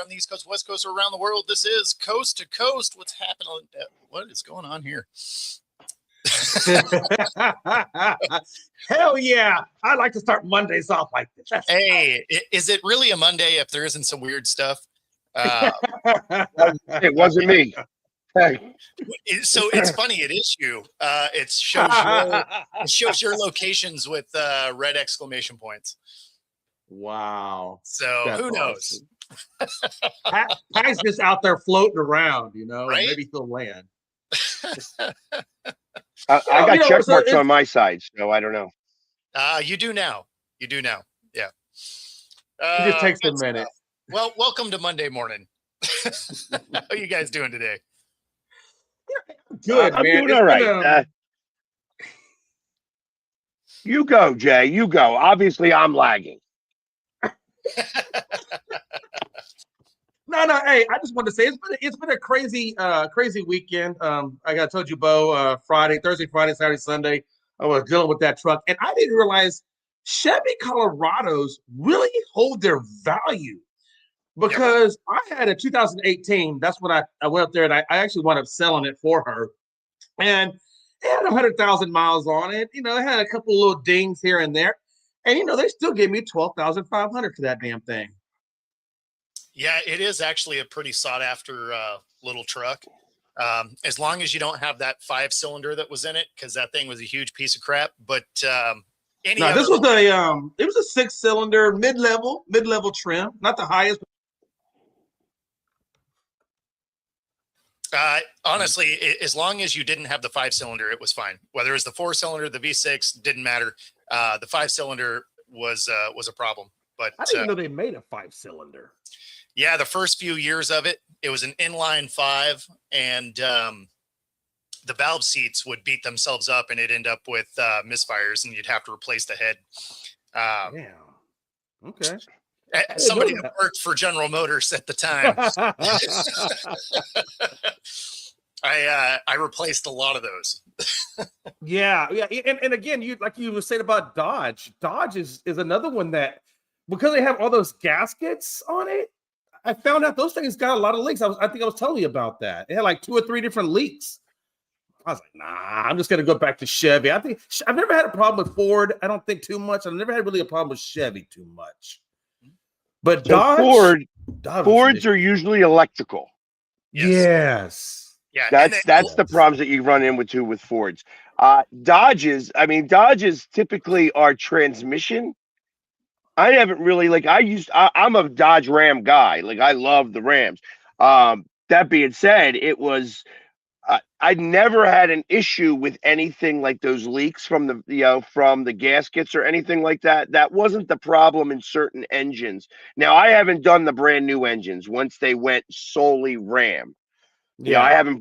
on the East Coast, West Coast, or around the world. This is Coast to Coast. What's happening? What is going on here? Hell yeah. I like to start Mondays off like this. Hey, is it really a Monday if there isn't some weird stuff? It wasn't me. Hey. So it's funny. It is you. It shows your locations with red exclamation points. Wow. So That's who knows? Awesome. Pat's just out there floating around, right? And maybe he'll land. I got check marks on my side, so I don't know. You do now. Yeah. It just takes a minute. Well, welcome to Monday morning. How are you guys doing today? Good, man. I'm doing all right. You go, Jay. You go. Obviously, I'm lagging. No. Hey, I just wanted to say it's been a crazy weekend. I told you, Bo, Thursday, Friday, Saturday, Sunday, I was dealing with that truck, and I didn't realize Chevy Colorados really hold their value because I had a 2018. That's when I went up there and I actually wound up selling it for her, and it had 100,000 miles on it. It had a couple little dings here and there, and they still gave me $12,500 for that damn thing. Yeah, it is actually a pretty sought after little truck. As long as you don't have that 5-cylinder that was in it, because that thing was a huge piece of crap. But this was it was a 6-cylinder mid-level trim, not the highest. Honestly, as long as you didn't have the 5-cylinder, it was fine. Whether it was the 4-cylinder, the V6, didn't matter. The 5-cylinder was a problem. But I didn't know they made a 5-cylinder. Yeah, the first few years of it was an inline 5, and the valve seats would beat themselves up, and it'd end up with misfires, and you'd have to replace the head. Yeah. Okay. Somebody that worked for General Motors at the time. I replaced a lot of those. Yeah. And again, you were saying about Dodge. Dodge is another one that, because they have all those gaskets on it, I found out those things got a lot of leaks. I think I was telling you about that. It had like 2 or 3 different leaks. I was like, nah, I'm just going to go back to Chevy. I think I've never had a problem with Ford. I don't think too much. I've never had really a problem with Chevy too much. But so Fords are usually electrical. Yes. Yeah. That's the problems that you run into with Fords. Dodges typically are transmission. I haven't really I'm a Dodge Ram guy. I love the Rams. That being said, I never had an issue with anything like those leaks from the gaskets or anything like that. That wasn't the problem in certain engines. Now, I haven't done the brand new engines once they went solely Ram. Yeah, I haven't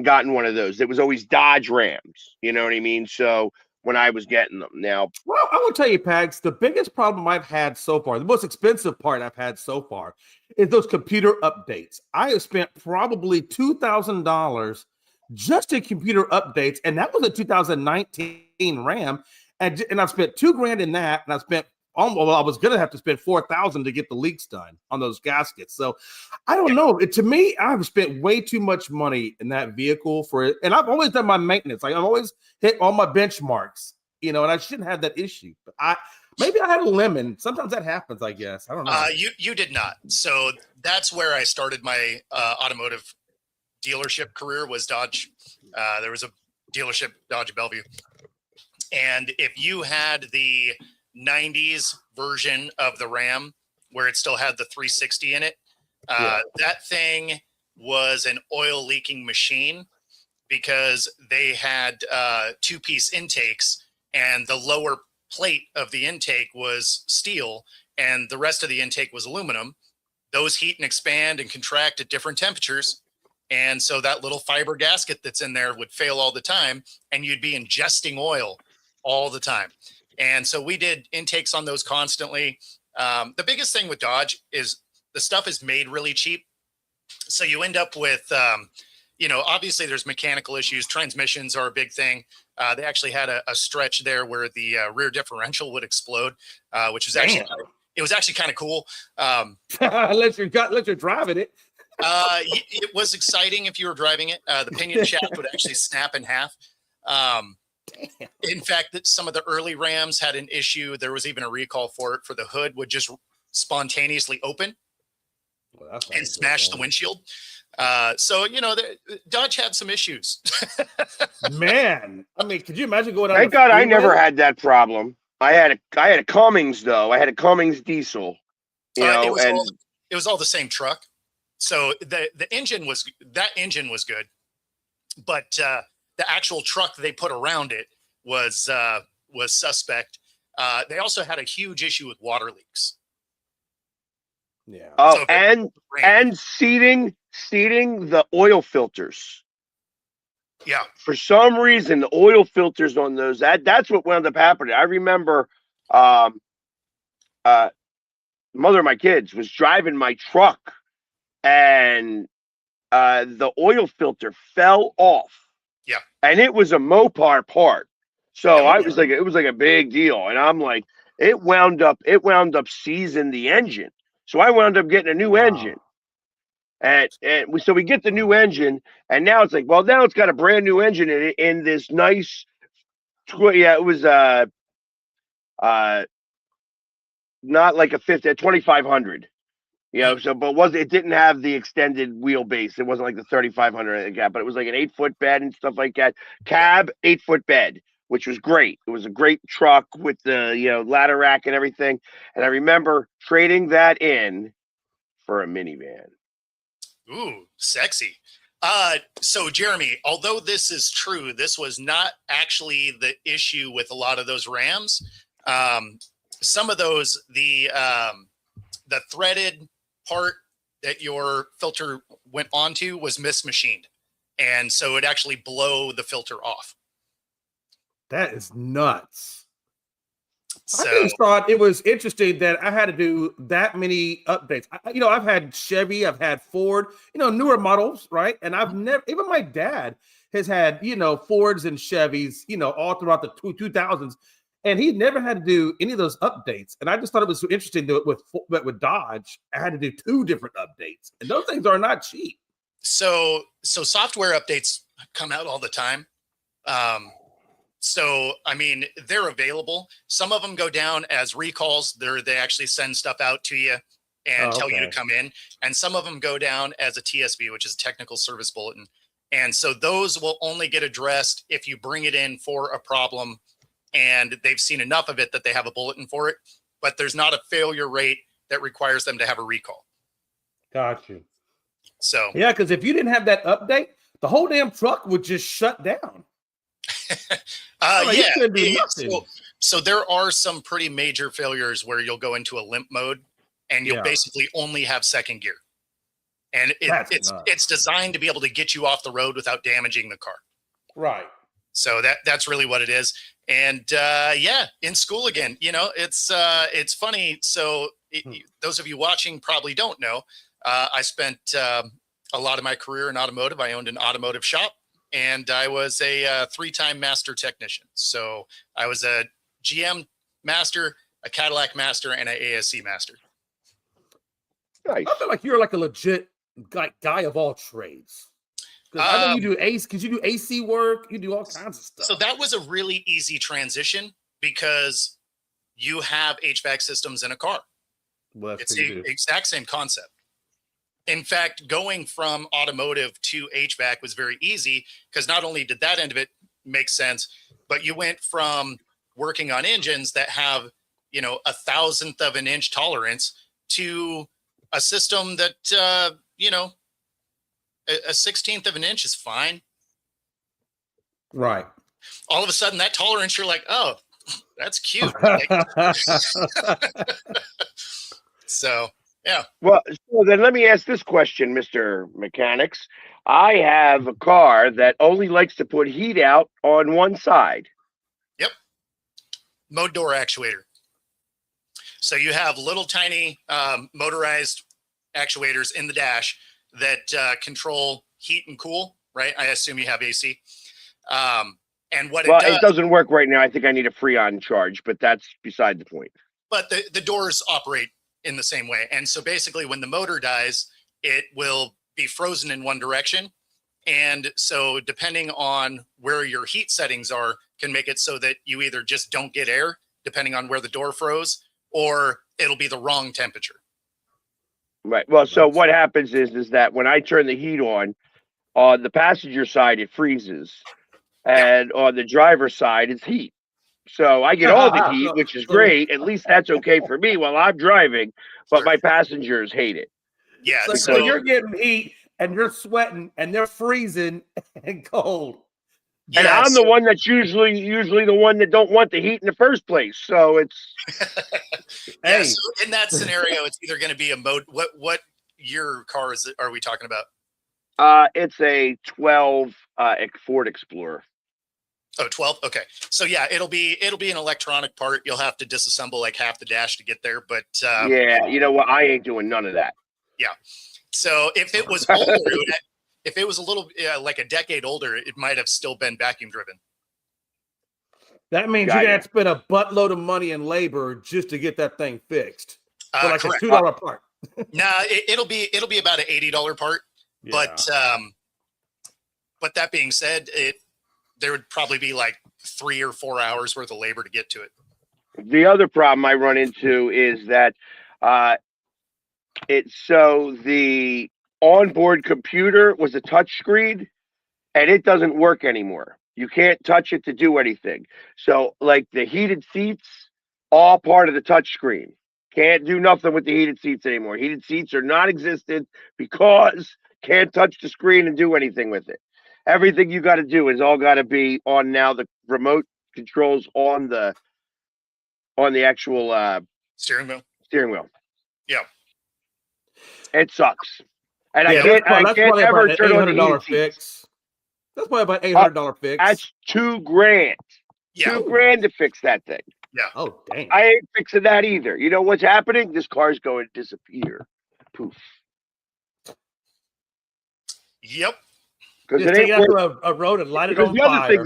gotten one of those. It was always Dodge Rams. You know what I mean? So when I was getting them now. Well, I will tell you, Pags, the biggest problem I've had so far, the most expensive part I've had so far, is those computer updates. I have spent probably $2,000 just in computer updates, and that was a 2019 Ram, and I've spent $2,000 in that, and I spent I was gonna have to spend $4,000 to get the leaks done on those gaskets. So I don't know. To me, I've spent way too much money in that vehicle for it, and I've always done my maintenance. I've always hit all my benchmarks, and I shouldn't have that issue. But maybe I had a lemon. Sometimes that happens, I guess. I don't know. You did not. So that's where I started my automotive dealership career, was Dodge. There was a dealership, Dodge Bellevue, and if you had the 90s version of the Ram where it still had the 360 in it, that thing was an oil leaking machine, because they had 2-piece intakes, and the lower plate of the intake was steel and the rest of the intake was aluminum. Those heat and expand and contract at different temperatures, and so that little fiber gasket that's in there would fail all the time, and you'd be ingesting oil all the time. And so we did intakes on those constantly. The biggest thing with Dodge is the stuff is made really cheap. So you end up with, obviously there's mechanical issues. Transmissions are a big thing. They actually had a stretch there where the rear differential would explode, which was actually, It was actually kind of cool. Unless you're driving it. It was exciting if you were driving it. The pinion shaft would actually snap in half. In fact, that some of the early Rams had an issue. There was even a recall for it. For the hood would just spontaneously open and smash the windshield. So Dodge had some issues. Man, I mean, could you imagine going on? Thank God I never had that problem. I had a Cummins though. I had a Cummins diesel. It was all the same truck. So the engine was good, but the actual truck they put around it was suspect. They also had a huge issue with water leaks. Yeah. Oh, So and seating the oil filters. Yeah. For some reason, the oil filters on those, that's what wound up happening. I remember mother of my kids was driving my truck and the oil filter fell off. Yeah. And it was a Mopar part. So Yeah. it was like a big deal. And I'm like, it wound up seizing the engine. So I wound up getting a new engine. So we get the new engine, and now it's like, well, now it's got a brand new engine in it in this nice, it was not like a 2500, so but it didn't have the extended wheelbase. It wasn't like the 3500 but it was like an 8-foot bed and stuff like that. Cab 8-foot bed, which was great. It was a great truck with the ladder rack and everything. And I remember trading that in for a minivan. Ooh, sexy. So Jeremy, although this is true, this was not actually the issue with a lot of those Rams. Some of those, the threaded part that your filter went onto was mismachined. And so it actually blow the filter off. That is nuts. So, I just thought it was interesting that I had to do that many updates. I've had Chevy, I've had Ford, newer models, right? And I've never, even my dad has had, Fords and Chevys, all throughout the 2000s. And he never had to do any of those updates. And I just thought it was so interesting that with Dodge, I had to do 2 different updates. And those things are not cheap. So software updates come out all the time. So, I mean, they're available. Some of them go down as recalls. They actually send stuff out to you and tell you to come in. And some of them go down as a TSB, which is a technical service bulletin. And so those will only get addressed if you bring it in for a problem and they've seen enough of it that they have a bulletin for it. But there's not a failure rate that requires them to have a recall. Got you. So, yeah, because if you didn't have that update, the whole damn truck would just shut down. So there are some pretty major failures where you'll go into a limp mode and you'll basically only have second gear. And it's designed to be able to get you off the road without damaging the car. Right. So that's really what it is. And in school again, it's funny. So those of you watching probably don't know, I spent a lot of my career in automotive. I owned an automotive shop. And I was a 3-time master technician. So I was a GM master, a Cadillac master, and an ASC master. Nice. I feel like you're like a legit guy of all trades. Because I know you do AC work, you do all kinds of stuff. So that was a really easy transition because you have HVAC systems in a car. Well, it's the exact same concept. In fact, going from automotive to HVAC was very easy because not only did that end of it make sense, but you went from working on engines that have, 1,000th of an inch tolerance to a system that, a 1/16th of an inch is fine. Right. All of a sudden that tolerance, you're like, oh, that's cute. So, yeah. Well, so then let me ask this question, Mr. Mechanics. I have a car that only likes to put heat out on one side. Yep. Mode door actuator. So you have little tiny motorized actuators in the dash that control heat and cool, right? I assume you have AC. And what it doesn't work right now. I think I need a Freon charge, but that's beside the point. but the doors operate in the same way. And so basically when the motor dies, it will be frozen in one direction. And so depending on where your heat settings are can make it so that you either just don't get air, depending on where the door froze, or it'll be the wrong temperature. Right. Well, so what happens is that when I turn the heat on the passenger side, it freezes. And on the driver's side, it's heat. So I get all the heat, which is great. At least that's okay for me while I'm driving, but Sure. my passengers hate it. Yeah. So you're getting heat and you're sweating and they're freezing and cold. And I'm the one that's usually the one that don't want the heat in the first place. So it's yeah. So in that scenario, it's either going to be a mode. What year car are we talking about? it's a 12 Ford Explorer. Oh, 12. Okay. So yeah, it'll be an electronic part. You'll have to disassemble like half the dash to get there. But yeah, you know what? I ain't doing none of that. Yeah. So if it was older, if it was a little like a decade older, it might have still been vacuum driven. That means you're gonna have to spend a buttload of money and labor just to get that thing fixed. For like correct. a $2 part. Nah, it'll be about an $80 part. Yeah. But that being said, there would probably be like 3 or 4 hours worth of labor to get to it. The other problem I run into is that the onboard computer was a touch screen and it doesn't work anymore. You can't touch it to do anything. So like the heated seats, all part of the touch screen. Can't do nothing with the heated seats anymore. Heated seats are non-existent because can't touch the screen and do anything with it. Everything you got to do is all got to be on now the remote controls on the actual steering wheel. Yeah. It sucks. And yeah, I can't ever turn on the $800 fix. That's probably about $800 fix. That's $2,000. Yeah. $2,000 to fix that thing. Yeah. Oh, dang. I ain't fixing that either. You know what's happening? This car's going to disappear. Poof. Yep. Because it ain't a road and light it on the fire.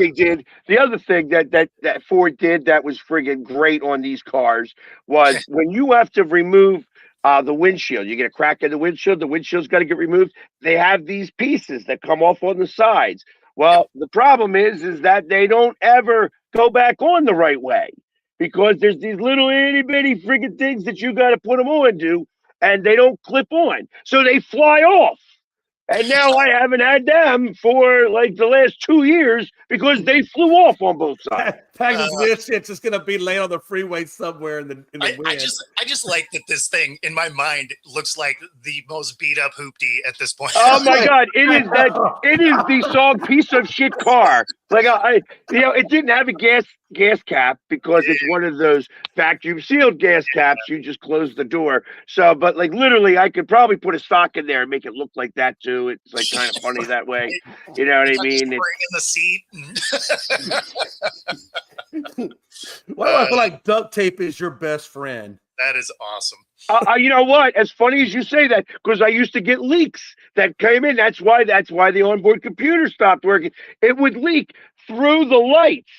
The other thing that Ford did that was friggin' great on these cars was when you have to remove the windshield, you get a crack in the windshield's got to get removed. They have these pieces that come off on the sides. Well, the problem is that they don't ever go back on the right way because there's these little itty bitty friggin' things that you got to put them on to, and they don't clip on, so they fly off. And now I haven't had them for like the last 2 years because they flew off on both sides. This shit's just gonna be laying on the freeway somewhere in the wind. I just like that this thing in my mind looks like the most beat up hoopty at this point. Oh my God! It is the song piece of shit car. Like it didn't have a gas cap because it's one of those vacuum sealed gas caps. You just close the door. So, but like literally, I could probably put a sock in there and make it look like that too. It's like kind of funny that way. You know what I mean? In the seat. Why do I feel like duct tape is your best friend? That is awesome. You know what? As funny as you say that, because I used to get leaks that came in. That's why the onboard computer stopped working. It would leak through the lights,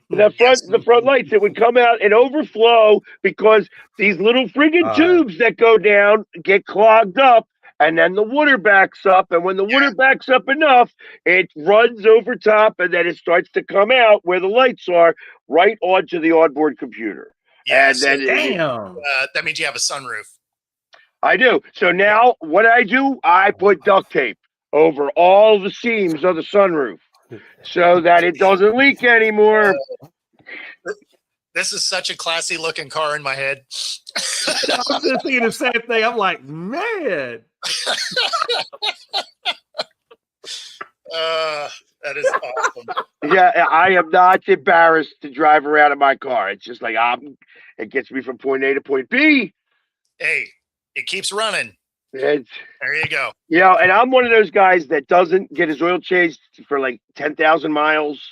the front lights. It would come out and overflow because these little friggin' tubes that go down get clogged up. And then the water backs up, and when the water backs up enough, it runs over top, and then it starts to come out where the lights are, right onto the onboard computer. Yeah, and then that means you have a sunroof. I do. So now what I do, I put duct tape over all the seams of the sunroof so that it doesn't leak anymore. This is such a classy looking car in my head. I was just thinking the same thing. I'm like, man. That is awesome. Yeah, I am not embarrassed to drive around in my car. It's just like it gets me from point A to point B. Hey, it keeps running. There you go. Yeah, and I'm one of those guys that doesn't get his oil changed for like 10,000 miles.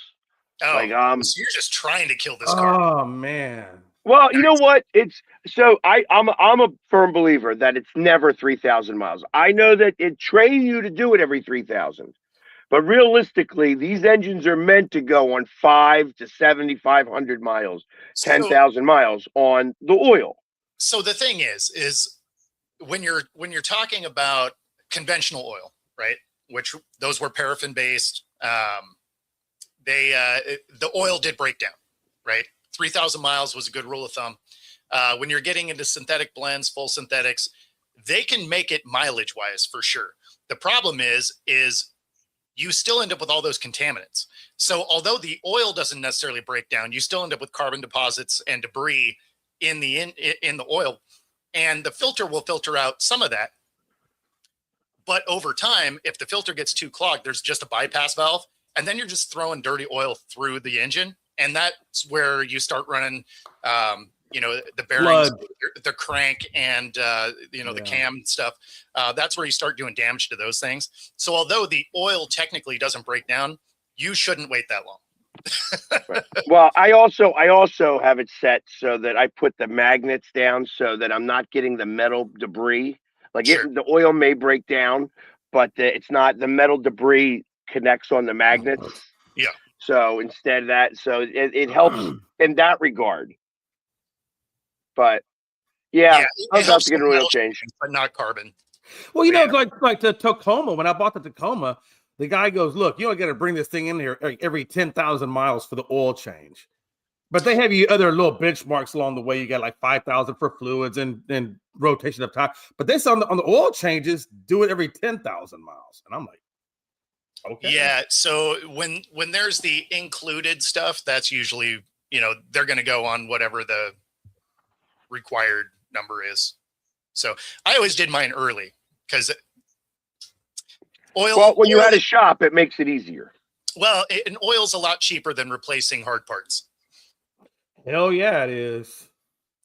Oh, like, so you're just trying to kill this car. Oh man. Well, you know what? I'm a firm believer that it's never 3,000 miles. I know that it trains you to do it every 3,000. But realistically, these engines are meant to go on 5 to 7,500 miles, 10,000 miles on the oil. So the thing is when you're talking about conventional oil, right? Which those were paraffin based. The oil did break down, right? 3,000 miles was a good rule of thumb. When you're getting into synthetic blends, full synthetics, they can make it mileage wise for sure. The problem is you still end up with all those contaminants. So although the oil doesn't necessarily break down, you still end up with carbon deposits and debris in the oil, and the filter will filter out some of that. But over time, if the filter gets too clogged, there's just a bypass valve, and then you're just throwing dirty oil through the engine, and that's where you start running, the bearings, the crank, and the cam stuff. That's where you start doing damage to those things. So although the oil technically doesn't break down, you shouldn't wait that long. Right. Well, I also have it set so that I put the magnets down so that I'm not getting the metal debris. Like Sure. the oil may break down, but it's not, the metal debris connects on the magnets. Yeah. So instead of that, so it helps in that regard. But yeah, I'm about to get an oil change, but not carbon. Well, like the Tacoma. When I bought the Tacoma, the guy goes, "Look, you only got to bring this thing in here every 10,000 miles for the oil change." But they have you other little benchmarks along the way. You got like 5,000 for fluids and rotation of time. But they say on the oil changes, do it every 10,000 miles. And I'm like, okay. Yeah. So when there's the included stuff, that's usually, they're going to go on whatever the required number is. So I always did mine early because oil. Well, when you had a shop, it makes it easier. Well, and oil's a lot cheaper than replacing hard parts. Hell yeah, it is.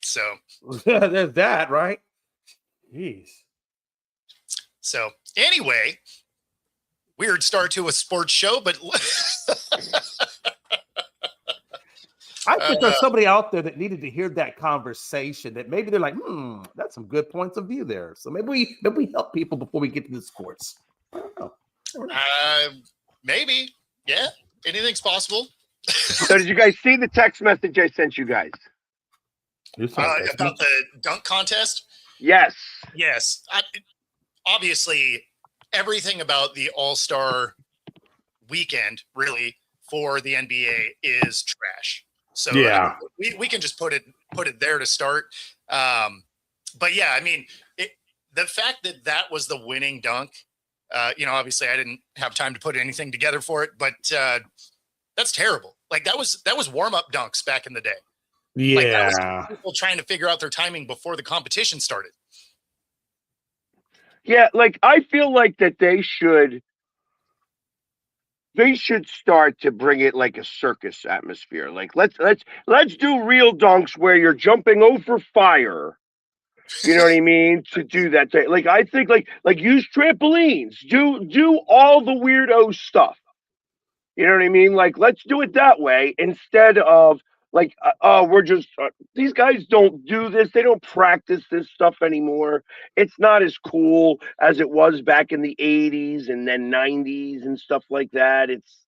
So there's that, right? Jeez. So anyway, weird start to a sports show, but I think there's somebody out there that needed to hear that conversation. That maybe they're like, that's some good points of view there. So maybe we help people before we get to the sports. I don't know. Maybe, yeah. Anything's possible. So did you guys see the text message I sent you guys? About the dunk contest? Yes. Yes. Obviously, everything about the All-Star weekend, really, for the NBA is trash. So yeah, we can just put it there to start. But yeah, I mean, the fact that was the winning dunk, obviously I didn't have time to put anything together for it, but that's terrible. Like that was warm-up dunks back in the day. Yeah. Like that was people trying to figure out their timing before the competition started. Yeah, like I feel like that they should start to bring it like a circus atmosphere. Like let's do real dunks where you're jumping over fire. You know what I mean? To do that, like I think like use trampolines, do all the weirdo stuff. You know what I mean? Like let's do it that way instead of like we're just these guys don't do this. They don't practice this stuff anymore. It's not as cool as it was back in the 80s and then 90s and stuff like that. It's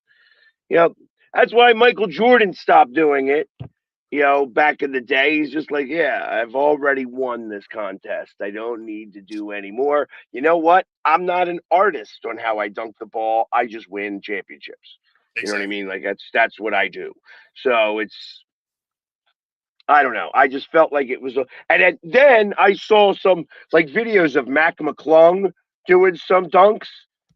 that's why Michael Jordan stopped doing it. Back in the day, he's just like, yeah, I've already won this contest. I don't need to do any more. You know what? I'm not an artist on how I dunk the ball. I just win championships. Exactly. You know what I mean? Like that's what I do. So I don't know. I just felt like it was and then I saw some like videos of Mac McClung doing some dunks.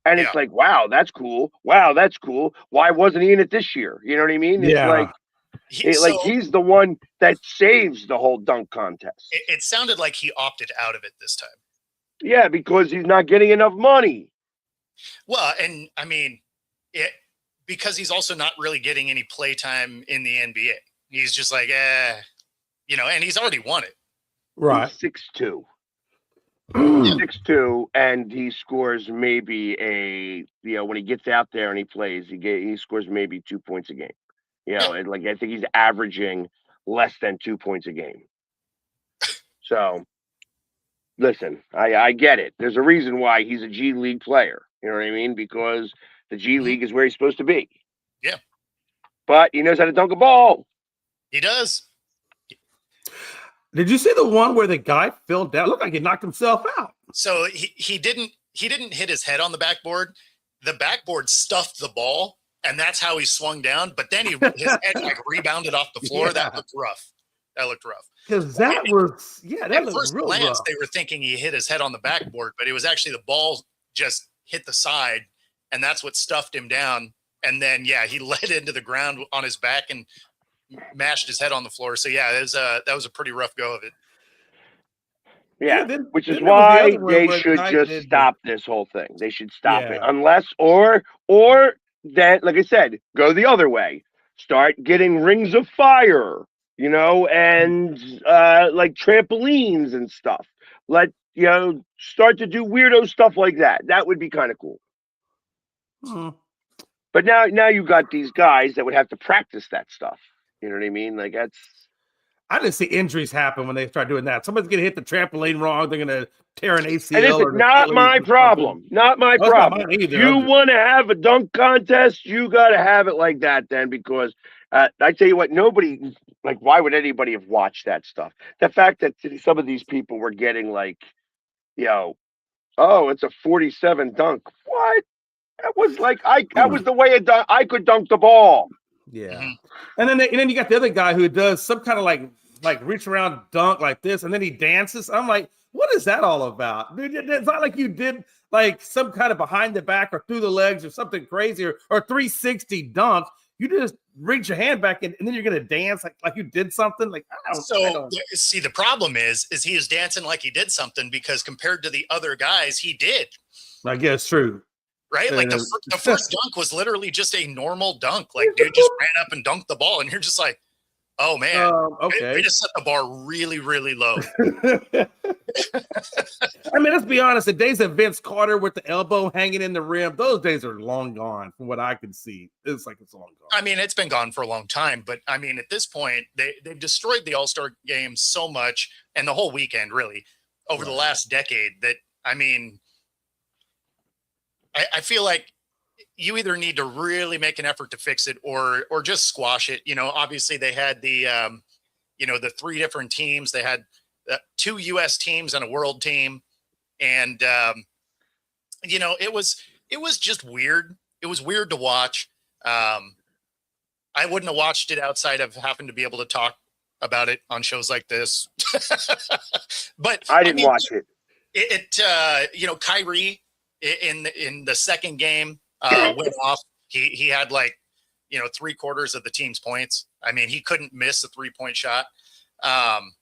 And it's like, wow, that's cool. Wow, that's cool. Why wasn't he in it this year? You know what I mean? It's like, he's the one that saves the whole dunk contest. It sounded like he opted out of it this time. Yeah, because he's not getting enough money. Well, and I mean, because he's also not really getting any play time in the NBA. He's just like, and he's already won it. Right. 6'2". 6'2", and he scores maybe when he gets out there and he plays, he scores maybe 2 points a game. And like I think he's averaging less than 2 points a game. So, listen, I get it. There's a reason why he's a G League player. You know what I mean? Because the G League is where he's supposed to be. Yeah. But he knows how to dunk a ball. He does. Did you see the one where the guy fell down? Looked like he knocked himself out. So he didn't hit his head on the backboard. The backboard stuffed the ball, and that's how he swung down. But then his head like rebounded off the floor. Yeah. That looked rough. Because that was, that At looked first real glance, rough. they were thinking he hit his head on the backboard, but it was actually the ball just hit the side, and that's what stuffed him down. And then, he led into the ground on his back and mashed his head on the floor. So that was a pretty rough go of it. Yeah, then, which is then there was the why other one they where should guy just did stop this whole thing. They should stop it, Yeah. unless or then, like I said, go the other way. Start getting rings of fire, and like trampolines and stuff. Start to do weirdo stuff like that. That would be kind of cool. Hmm. But now you got these guys that would have to practice that stuff. You know what I mean? Like that's. I didn't see injuries happen when they start doing that. Somebody's gonna hit the trampoline wrong. They're gonna tear an ACL. And listen, or not my Achilles or problem. something. Not my That's not problem. mine either. You want to have a dunk contest, you got to have it like that then, because I tell you what, nobody, like, why would anybody have watched that stuff? The fact that some of these people were getting like, oh, it's a 47 dunk. What? That was like that was the way I could dunk the ball. Yeah. Mhm. And then you got the other guy who does some kind of like reach around dunk like this, and then he dances. I'm like, what is that all about? Dude, it's not like you did like some kind of behind the back or through the legs or something crazy or 360 dunk. You just reach your hand back and then you're gonna dance like you did something. Like I don't. See, the problem is he is dancing like he did something, because compared to the other guys, he did. I guess true. Right? Like the first dunk was literally just a normal dunk. Like, dude just ran up and dunked the ball, and you're just like, oh man, okay. We just set the bar really, really low. I mean, let's be honest. The days of Vince Carter with the elbow hanging in the rim, those days are long gone. From what I can see, it's like it's long gone. I mean, it's been gone for a long time, but I mean, at this point, they've destroyed the All-Star game so much, and the whole weekend really over the last decade, that I mean, I feel like you either need to really make an effort to fix it or just squash it. Obviously they had the the 3 different teams. They had 2 U.S. teams and a world team, and it was just weird. It was weird to watch. I wouldn't have watched it outside of having to be able to talk about it on shows like this. But I didn't watch it. Kyrie in the second game went off. He had like 3/4 of the team's points. I mean, he couldn't miss a 3-point shot. And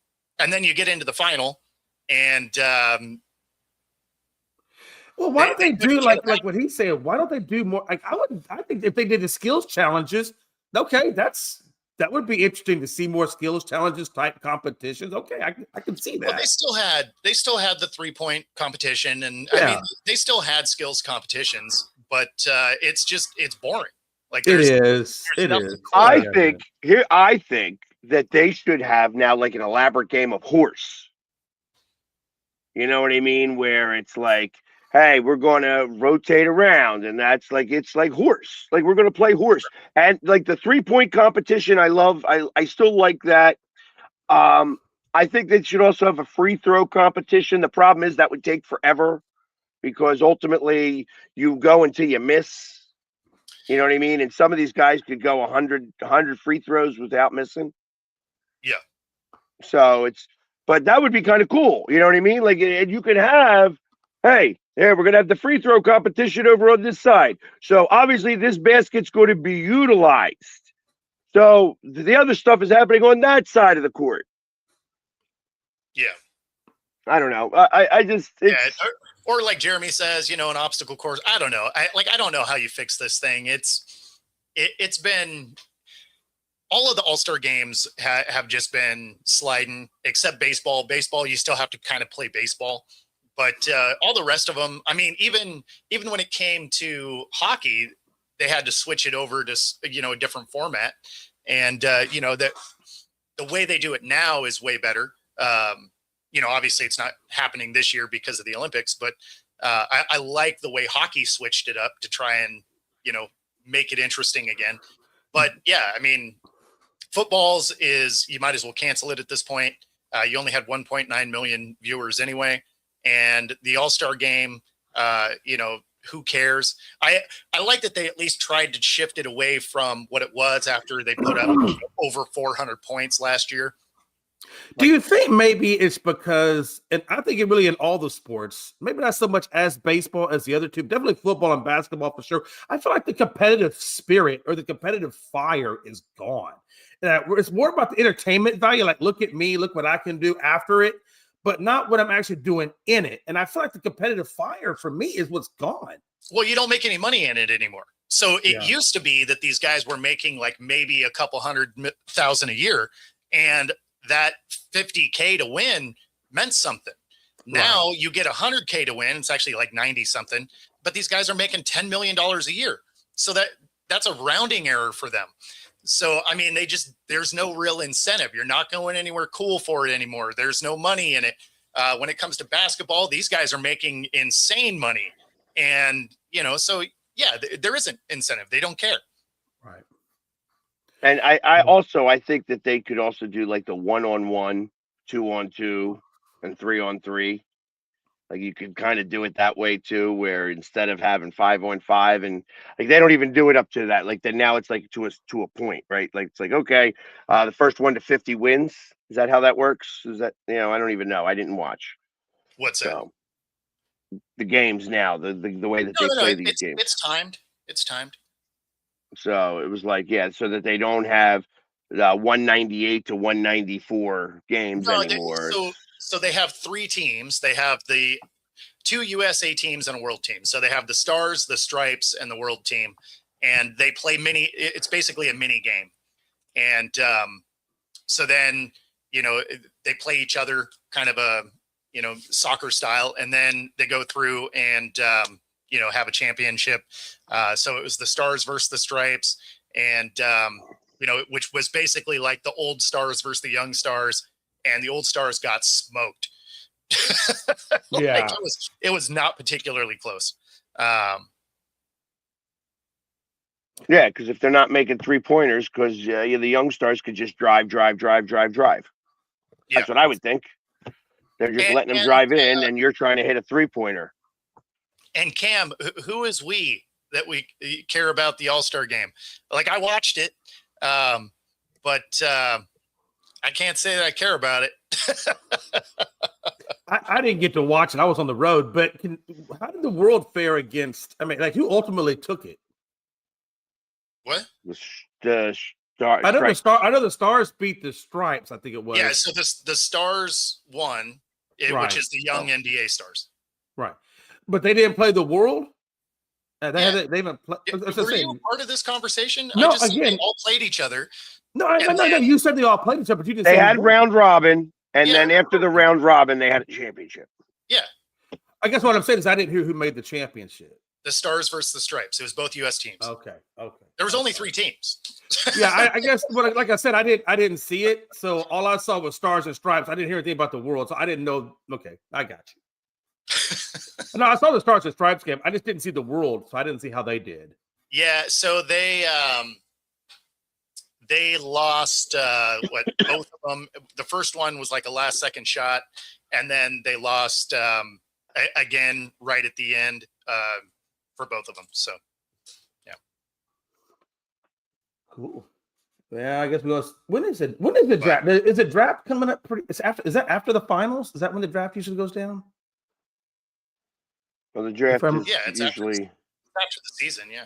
then you get into the final, and well, why don't they do like what he's saying? Why don't they do more? Like I think if they did the skills challenges, okay, that would be interesting to see more skills challenges type competitions. Okay, I can see that. Well, they still had the 3-point competition, and I mean they still had skills competitions, but it's boring. Like it is. I think that they should have now like an elaborate game of horse. You know what I mean? Where it's like, hey, we're going to rotate around, and that's like it's like horse. Like we're going to play horse, and like the 3-point competition, I love. I still like that. I think they should also have a free throw competition. The problem is that would take forever, because ultimately you go until you miss. You know what I mean? And some of these guys could go 100 free throws without missing. Yeah. So but that would be kind of cool. You know what I mean? Like, and you can have, hey, we're going to have the free throw competition over on this side. So obviously this basket's going to be utilized. So the other stuff is happening on that side of the court. Yeah. I don't know. I just, or like Jeremy says, an obstacle course. I don't know. I don't know how you fix this thing. It's been, all of the All-Star games have just been sliding, except baseball. Baseball, you still have to kind of play baseball, but all the rest of them, I mean, even when it came to hockey, they had to switch it over to a different format, and the way they do it now is way better. Obviously it's not happening this year because of the Olympics, but I like the way hockey switched it up to try and make it interesting again. But yeah, I mean, footballs is, you might as well cancel it at this point. You only had 1.9 million viewers anyway. And the All-Star game, who cares? I like that they at least tried to shift it away from what it was after they put up over 400 points last year. Do you think maybe it's because, and I think it really in all the sports, maybe not so much as baseball as the other two, definitely football and basketball for sure. I feel like the competitive spirit or the competitive fire is gone. It's more about the entertainment value. Like, look at me, look what I can do after it, but not what I'm actually doing in it. And I feel like the competitive fire for me is what's gone. Well, you don't make any money in it anymore. So it used to be that these guys were making like maybe a couple $100,000 a year, and that 50K to win meant something. Now you get 100K to win. It's actually like 90 something, but these guys are making $10 million a year. So that's a rounding error for them. So, I mean, there's no real incentive. You're not going anywhere cool for it anymore. There's no money in it. When it comes to basketball, these guys are making insane money. And, so yeah, there isn't incentive. They don't care. Right. And I think that they could also do like the 1-on-1, 2-on-2, and 3-on-3. Like you could kind of do it that way too, where instead of having 5-on-5, and like they don't even do it up to that. Like then now it's like to a point, right? Like it's like, okay, the first 1 to 50 wins. Is that how that works? Is that, I don't even know. I didn't watch. What's that? The games now, the way that they play these games. It's timed. It's timed. So it was like, so that they don't have 198 to 194 games anymore. So they have 3 teams. They have the 2 USA teams and a world team. So they have the Stars, the Stripes, and the world team. And they play it's basically a mini game. And so then, they play each other kind of a, soccer style. And then they go through and, have a championship. So it was the Stars versus the Stripes, and which was basically like the old Stars versus the young Stars, and the old Stars got smoked. Yeah, it was not particularly close. Yeah, because if they're not making 3-pointers, because the young Stars could just drive. That's what I would think. They're just letting them drive in, and you're trying to hit a 3-pointer. And Cam, who is we that we care about the All-Star game? Like, I watched it, but I can't say that I care about it. I didn't get to watch it. I was on the road, but how did the world fare against? I mean, like, who ultimately took it? What? The Star. I know the Stars beat the Stripes. I think it was. Yeah. So the Stars won, which is the young NBA Stars. Right. But they didn't play the world. They haven't played. Were you a part of this conversation? No, I just again, they all played each other. No. You said they all played each other, but you didn't. They had round robin, and then after the round robin, they had a championship. Yeah. I guess what I'm saying is I didn't hear who made the championship. The Stars versus the Stripes. It was both U.S. teams. Okay. There was only 3 teams. Yeah, I guess. But like I said, I didn't see it, so all I saw was Stars and Stripes. I didn't hear anything about the world, so I didn't know. Okay, I got you. No, I saw the Stars and Stripes game. I just didn't see the world, so I didn't see how they did. Yeah, so they lost both of them. The first one was like a last second shot, and then they lost again right at the end for both of them. So yeah. Cool. Yeah, I guess we lost. When is it? When is the draft? Is the draft coming up pretty? Is that after the finals? Is that when the draft usually goes down? Well, the draft is it's usually after the season. Yeah.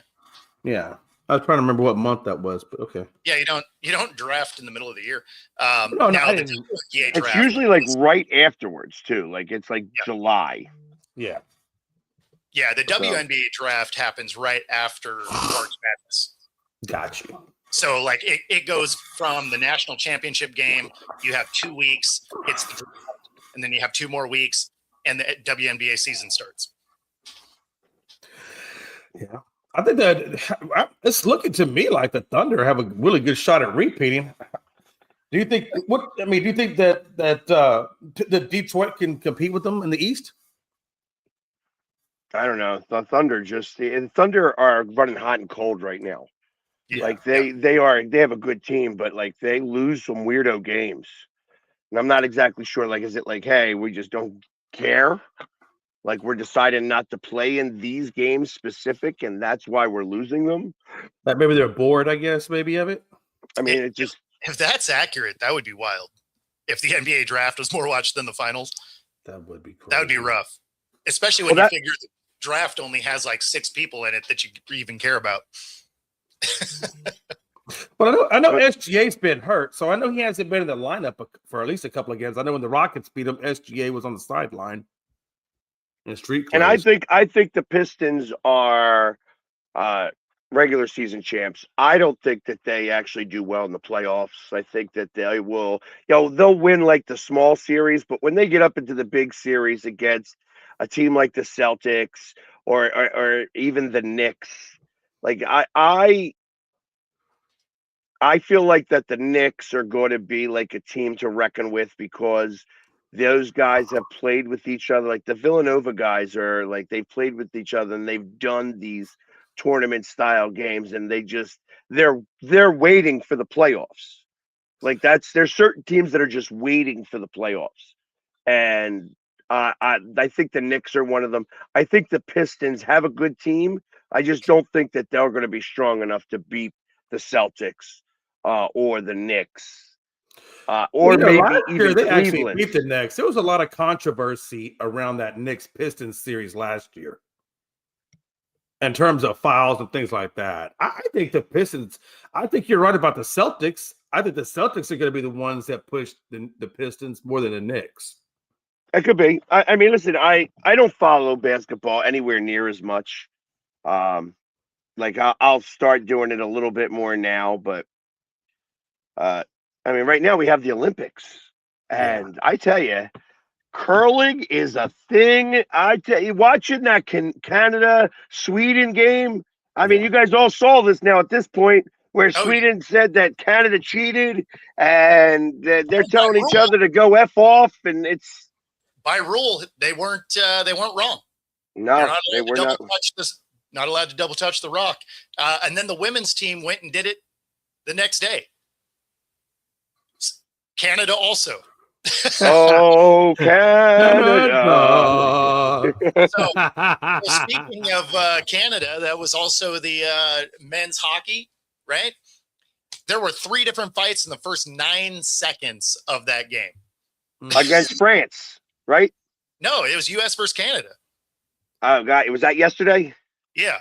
Yeah, I was trying to remember what month that was, but okay. Yeah, you don't draft in the middle of the year. It's usually like right afterwards too. Like it's like July. Yeah. Yeah, the WNBA draft happens right after March Madness. Got you. So like it goes from the national championship game. You have 2 weeks. It's the draft, and then you have 2 more weeks, and the WNBA season starts. Yeah, I think that it's looking to me like the Thunder have a really good shot at repeating. Do you think do you think that Detroit can compete with them in the East? I don't know. The Thunder are running hot and cold right now. Yeah. Like they have a good team, but like they lose some weirdo games. And I'm not exactly sure. Like, is it like, hey, we just don't care? Like, we're deciding not to play in these games specific, and that's why we're losing them. Like maybe they're bored, I guess, maybe of it. I mean, it just If that's accurate, that would be wild. If the NBA draft was more watched than the finals, That would be crazy. that would be rough. Especially when you figure the draft only has like 6 people in it that you even care about. But I know SGA's been hurt, so I know he hasn't been in the lineup for at least a couple of games. I know when the Rockets beat him, SGA was on the sideline in street clothes. and I think the Pistons are regular season champs. I don't think that they actually do well in the playoffs. I think that they will, they'll win like the small series, but when they get up into the big series against a team like the Celtics or even the Knicks, like I feel like that the Knicks are going to be like a team to reckon with because those guys have played with each other. Like the Villanova guys are like they've played with each other and they've done these tournament style games and they're waiting for the playoffs. Like there's certain teams that are just waiting for the playoffs. And I think the Knicks are one of them. I think the Pistons have a good team. I just don't think that they're going to be strong enough to beat the Celtics or the Knicks, or maybe even they Cleveland. actually beat the Knicks. There was a lot of controversy around that Knicks Pistons series last year in terms of fouls and things like that. I think the Pistons. I think you're right about the Celtics. I think the Celtics are going to be the ones that push the Pistons more than the Knicks. It could be. I mean, listen, I don't follow basketball anywhere near as much. Like I'll start doing it a little bit more now, but I mean, right now we have the Olympics, and I tell you, curling is a thing. I tell you, watching that Canada Sweden game. I mean, you guys all saw this now at this point, where Sweden said that Canada cheated, and they're telling each other to go f off, and it's by rule they weren't wrong. No, they were not. Not allowed to double touch the rock. And then the women's team went and did it the next day. Canada also. Oh, Canada. So speaking of Canada, that was also the men's hockey, right? There were 3 different fights in the first 9 seconds of that game. Against France, right? No, it was U.S. versus Canada. Oh, God. Was that yesterday? Yeah.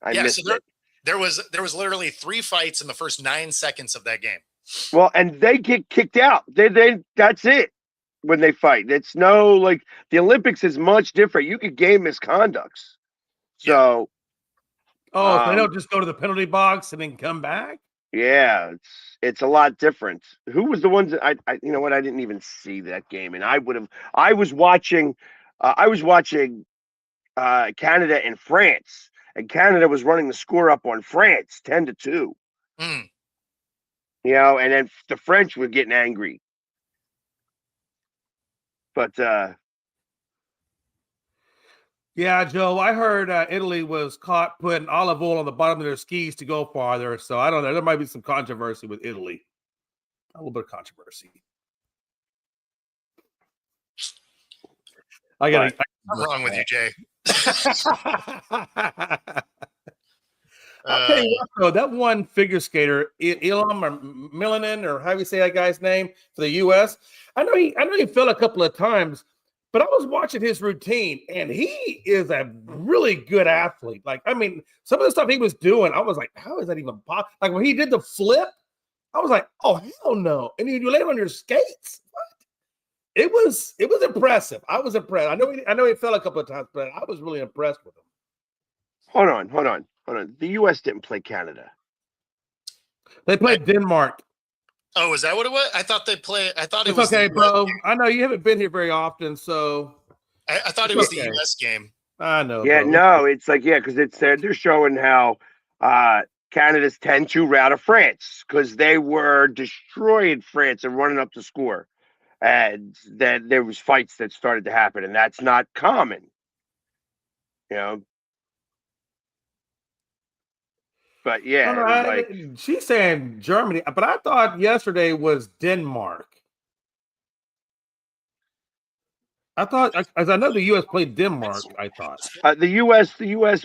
I missed it. There was literally 3 fights in the first 9 seconds of that game. Well, and they get kicked out. They that's it when they fight. It's no like the Olympics is much different. You could game misconducts. So so they don't just go to the penalty box and then come back? Yeah, it's a lot different. Who was the ones that I you know what, I didn't even see that game, and I was watching Canada and France, and Canada was running the score up on France 10-2. Mm. You know, and then the French were getting angry. But yeah, Joe, I heard Italy was caught putting olive oil on the bottom of their skis to go farther. So I don't know. There might be some controversy with Italy. A little bit of controversy. What's wrong with you, Jay? I'll tell you what, though, that one figure skater, Ilham or Milanen, or how do you say that guy's name for the U.S.? I know he fell a couple of times, but I was watching his routine, and he is a really good athlete. Like, I mean, some of the stuff he was doing, I was like, how is that even possible? Like, when he did the flip, I was like, oh, hell no. And you land on your skates? What? It was impressive. I was impressed. I know he fell a couple of times, but I was really impressed with him. Hold on. The U.S. didn't play Canada. They played Denmark. Oh, is that what it was? I thought it it's was okay, bro. I know you haven't been here very often, so I thought it was the U.S. game. I know. Yeah, bro. no, it's like because they're showing how Canada's 10-2 rout of France because they were destroying France and running up the score, and then there was fights that started to happen, and that's not common, you know. But yeah, it was she's saying Germany, but I thought yesterday was Denmark. I thought, as I know, the U.S. played Denmark. I thought, The U.S.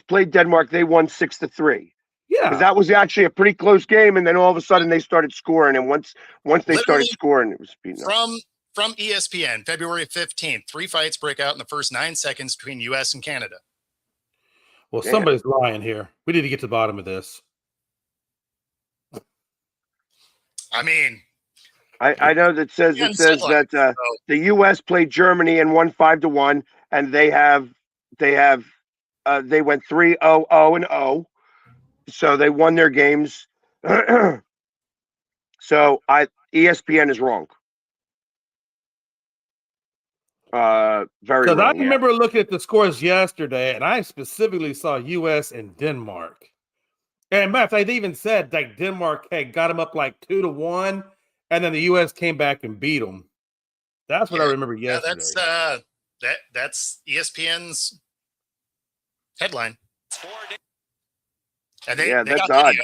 played Denmark. They won 6-3 because yeah. that was actually a pretty close game. And then all of a sudden they started scoring, and once they started Literally scoring, it was beating up. from ESPN, February 15th, 3 fights break out in the first 9 seconds between U.S. and Canada. Well, Yeah. somebody's lying here. We need to get to the bottom of this. I mean, I know that says that the U.S. played Germany and won 5-1, and they went 3-0-0-0, so they won their games. So ESPN is wrong. Very Because wrong. I remember looking at the scores yesterday, and I specifically saw U.S. and Denmark. And matter of fact, they even said like Denmark had got them up like 2-1, and then the U.S. came back and beat them. That's what I remember yesterday. That's ESPN's headline. And they that's got odd. video.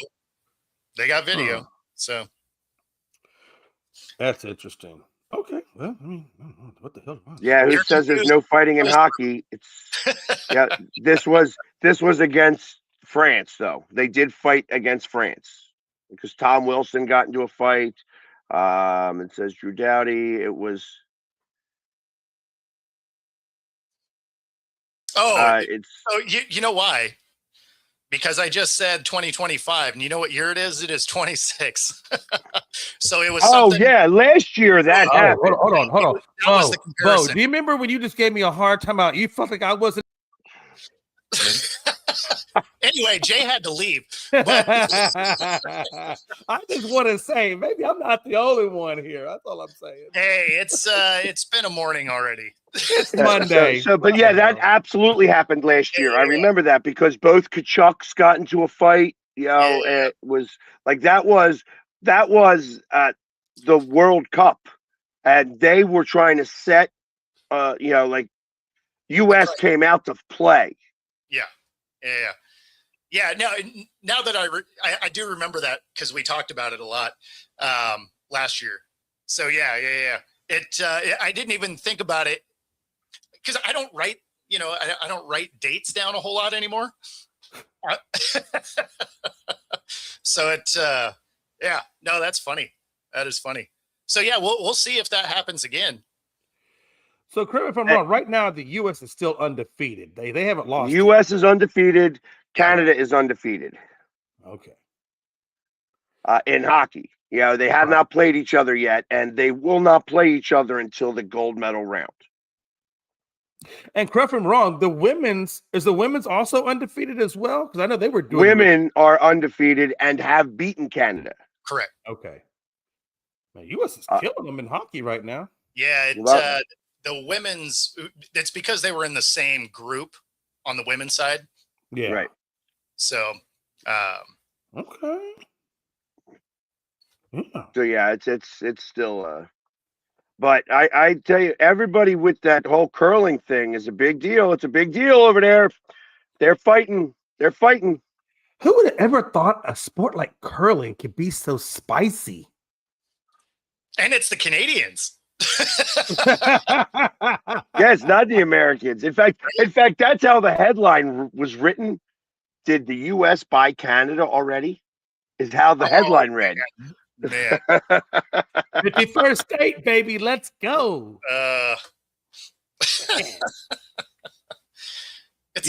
They got video. So that's interesting. Okay. Well, I mean, I don't know what the hell was. Yeah, who says there's no fighting in hockey? This was against France, though. They did fight against France because Tom Wilson got into a fight. It says Drew Doughty. It was. You know why? Because I just said 2025, and you know what year it is? It is 26. So it was. Last year that happened. Hold on. Bo, do you remember when you just gave me a hard time out? You felt like I wasn't. Anyway, Jay had to leave. But I just want to say, maybe I'm not the only one here. That's all I'm saying. Hey, it's been a morning already. It's Monday. But that absolutely happened last year. I remember that because both Kachucks got into a fight. It was like that was the World Cup, and they were trying to set, like U.S. came out to play. Yeah. Now that I do remember that because we talked about it a lot last year. So yeah. I didn't even think about it because I don't write. I don't write dates down a whole lot anymore. So that's funny. That is funny. So yeah, we'll see if that happens again. So, correct me if I'm wrong. Right now, the U.S. is still undefeated. They haven't lost. The U.S. is undefeated. Canada is undefeated. Okay. In hockey, they have not played each other yet, and they will not play each other until the gold medal round. And correct me if I'm wrong. The women's also undefeated as well? Because I know they were doing. Women are undefeated and have beaten Canada. Correct. Okay. Man, U.S. is killing them in hockey right now. Yeah, the women's. It's because they were in the same group on the women's side. Yeah. Right. So. Okay. Yeah. So it's still. But I tell you, everybody with that whole curling thing is a big deal. It's a big deal over there. They're fighting. Who would have ever thought a sport like curling could be so spicy? And it's the Canadians. Yes, not the Americans. In fact, that's how the headline was written. Did the U.S. buy Canada already? Is how the headline read. Man. 51st state, baby. Let's go. It's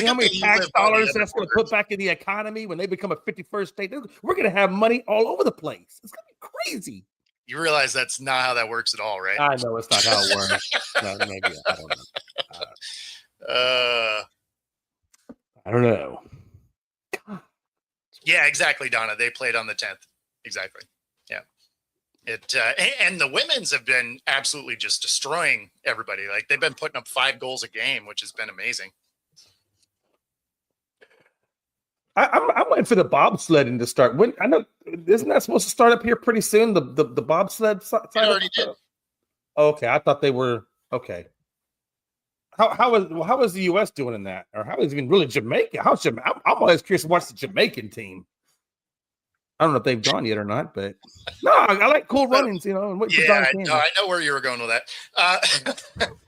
how many tax dollars that's going to put back in the economy when they become a 51st state? We're going to have money all over the place. It's going to be crazy. You realize that's not how that works at all, right? I know it's not how it works. Maybe I don't know. I don't know. Yeah, exactly, Donna. They played on the 10th. Exactly. Yeah. And the women's have been absolutely just destroying everybody. Like they've been putting up 5 goals a game, which has been amazing. I'm waiting for the bobsledding to start. When I know, isn't that supposed to start up here pretty soon? The bobsled side. They already did. Okay, I thought they were okay. How is the U.S. doing in that, or how is even really Jamaica? I'm always curious to watch the Jamaican team. I don't know if they've gone yet or not, but no, I like cool runnings, And I know where you were going with that.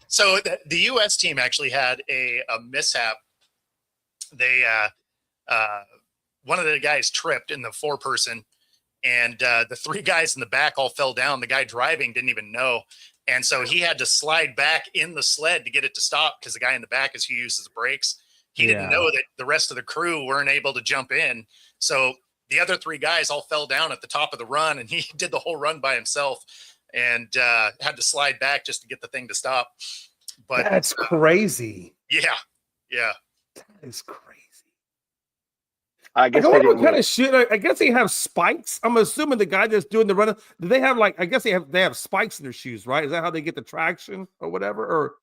So the U.S. team actually had a mishap. They one of the guys tripped in the 4-person, and the 3 guys in the back all fell down. The guy driving didn't even know, and so he had to slide back in the sled to get it to stop because the guy in the back is who uses the brakes. He didn't know that the rest of the crew weren't able to jump in, so the other 3 guys all fell down at the top of the run, and he did the whole run by himself and had to slide back just to get the thing to stop. But that's crazy. yeah. That is crazy. I guess I they wonder what didn't kind win. of shit. I guess they have spikes. I'm assuming the guy that's doing the run. Do they have I guess they have spikes in their shoes, right? Is that how they get the traction or whatever? Or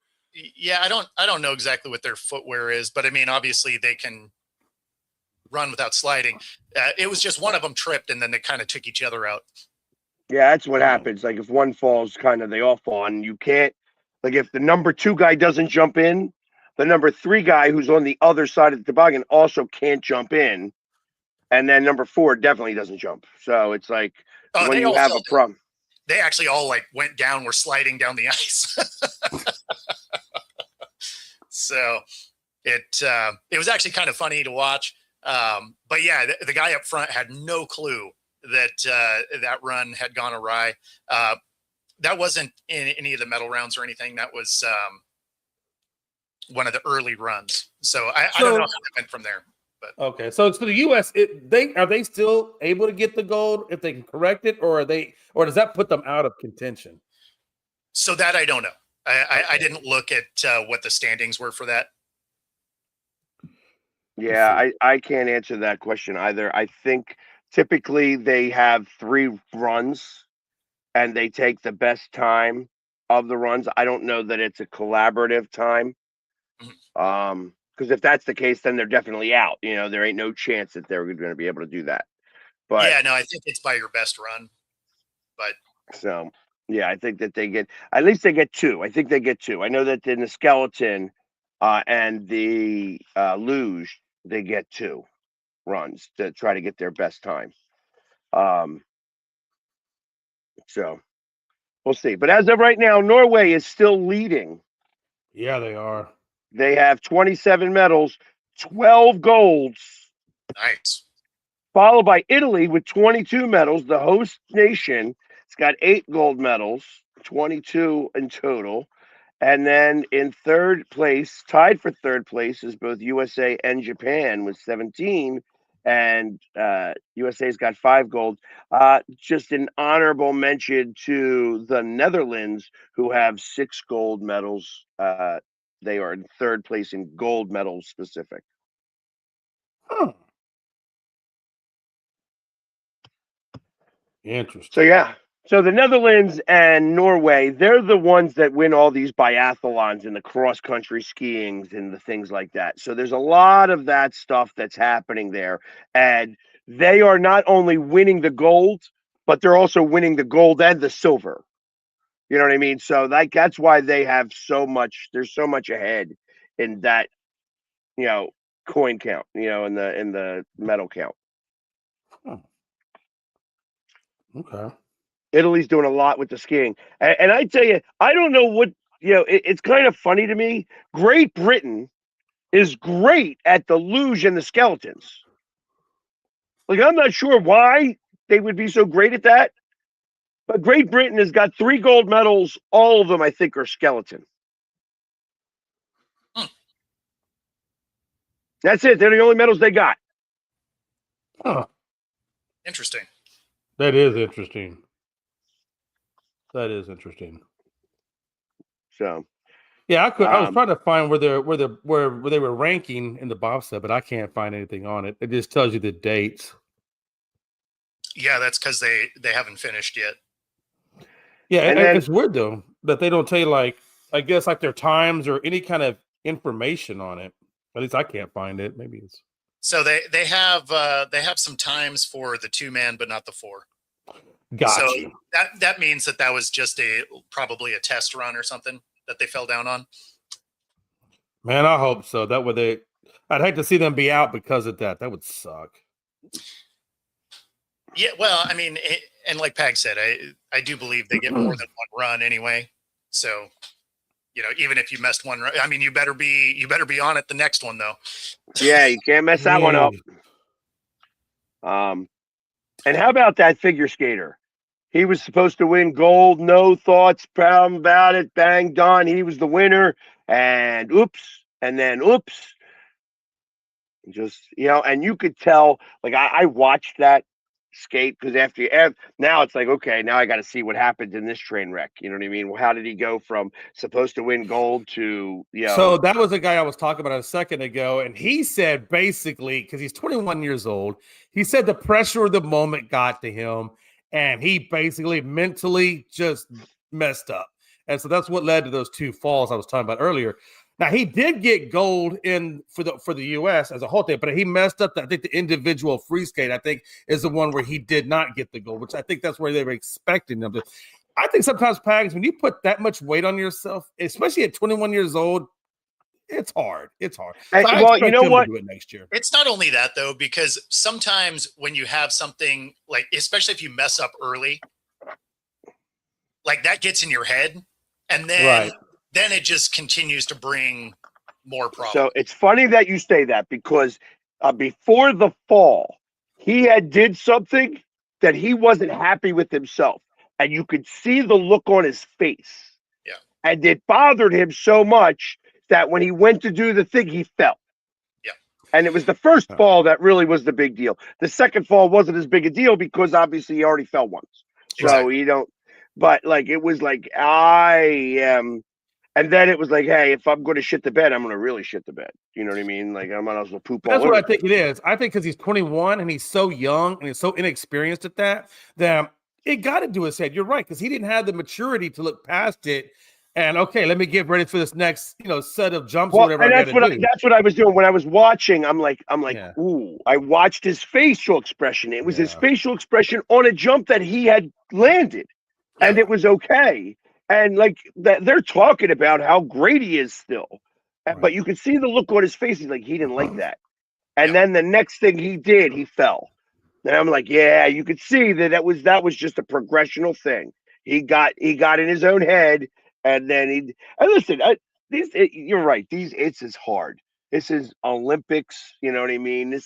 Yeah, I don't know exactly what their footwear is, but I mean, obviously they can run without sliding. It was just one of them tripped, and then they kind of took each other out. Yeah, that's what happens. Like if one falls, kind of they all fall, and you can't. Like if the number 2 guy doesn't jump in, the number 3 guy who's on the other side of the toboggan also can't jump in, and then number 4 definitely doesn't jump. So it's like Oh, when they you all have fell a down. problem. They actually all went down, were sliding down the ice. So it was actually kind of funny to watch. But yeah, the guy up front had no clue that that run had gone awry. That wasn't in any of the medal rounds or anything. That was one of the early runs. So I don't know how it went from there. But okay, so it's for the U.S. Are they still able to get the gold if they can correct it, or does that put them out of contention? so that I don't know. I didn't look at what the standings were for that. Yeah, I can't answer that question either. I think typically they have 3 runs and they take the best time of the runs. I don't know that it's a collaborative time. Because if that's the case, then they're definitely out. There ain't no chance that they're going to be able to do that. But Yeah, no, I think it's by your best run. But so yeah, I think that they get at least they get 2. I think they get 2. I know that in the skeleton and the luge, they get 2 runs to try to get their best time. So we'll see. But as of right now, Norway is still leading. Yeah, they are. They have 27 medals, 12 golds, nice. followed by Italy with 22 medals. The host nation, it's got 8 gold medals, 22 in total. And then in 3rd place, tied for 3rd place, is both USA and Japan with 17. And USA's got 5 gold. Just an honorable mention to the Netherlands, who have 6 gold medals. They are in 3rd place in gold medals specific. Huh. Interesting. So yeah. So the Netherlands and Norway, they're the ones that win all these biathlons and the cross-country skiings and the things like that. So there's a lot of that stuff that's happening there. And they are not only winning the gold, but they're also winning the gold and the silver. You know what I mean? So that's why they have there's so much ahead in that, coin count, in the medal count. Huh. Okay. Italy's doing a lot with the skiing. And I tell you, I don't know what, it's kind of funny to me. Great Britain is great at the luge and the skeletons. Like, I'm not sure why they would be so great at that. But Great Britain has got 3 gold medals. All of them, I think, are skeleton. That's it. They're the only medals they got. Huh. Interesting. That is interesting. That is interesting. So yeah, I was trying to find where they were ranking in the bobsled, but I can't find anything on it. It just tells you the dates. Yeah, that's because they haven't finished yet. Yeah, And then- it's weird though that they don't tell you I guess their times or any kind of information on it. At least I can't find it. Maybe it's So they have some times for the 2-man, but not the 4. gotcha. So that means that was just probably a test run or something that they fell down on. Man, I hope so. That way I'd hate to see them be out because of that. That would suck. Yeah, well, I mean, and like Pag said, I do believe they get more than one run anyway. So even if you messed one, right? I mean, you better be on it the next one though. Yeah, you can't mess that one up. And how about that figure skater? He was supposed to win gold, no thoughts, proud about it, bang, done. He was the winner, and oops, and then oops. Just, and you could tell, like, I watched that skate because now it's like, okay, now I got to see what happened in this train wreck. You know what I mean? Well, how did he go from supposed to win gold to, So that was the guy I was talking about a second ago. And he said basically, because he's 21 years old, he said the pressure of the moment got to him and he basically mentally just messed up. And so that's what led to those two falls I was talking about earlier. Now he did get gold for the U.S. as a whole thing, but he messed up. I think the individual free skate, I think, is the one where he did not get the gold, which I think that's where they were expecting them to. I think sometimes, Pags, when you put that much weight on yourself, especially at 21 years old, it's hard. It's hard. So well, you know what? To do it next year. It's not only that though, because sometimes when you have something like, especially if you mess up early, like that gets in your head, and then it just continues to bring more problems. So it's funny that you say that because before the fall, he did something that he wasn't happy with himself, and you could see the look on his face. Yeah, and it bothered him so much that when he went to do the thing, he fell. Yeah, and it was the first fall that really was the big deal. The second fall wasn't as big a deal because obviously he already fell once. So you don't. But like it was like I am. And then it was like, hey, if I'm going to shit the bed, I'm going to really shit the bed. You know what I mean? Like, I might as well poop all over. That's what I think it is. I think because he's 21 and he's so young and he's so inexperienced at that it got into his head. You're right, because he didn't have the maturity to look past it. And okay, let me get ready for this next, set of jumps or whatever. And that's what I was doing when I was watching. I'm like, ooh. I watched his facial expression. It was his facial expression on a jump that he had landed, and it was okay. And like that, they're talking about how great he is still, but you could see the look on his face. He's like, he didn't like that. And then the next thing he did, he fell. And I'm like, yeah, you could see that was just a progressional thing. He got in his own head, and then listen. You're right. It's as hard. This is Olympics. You know what I mean?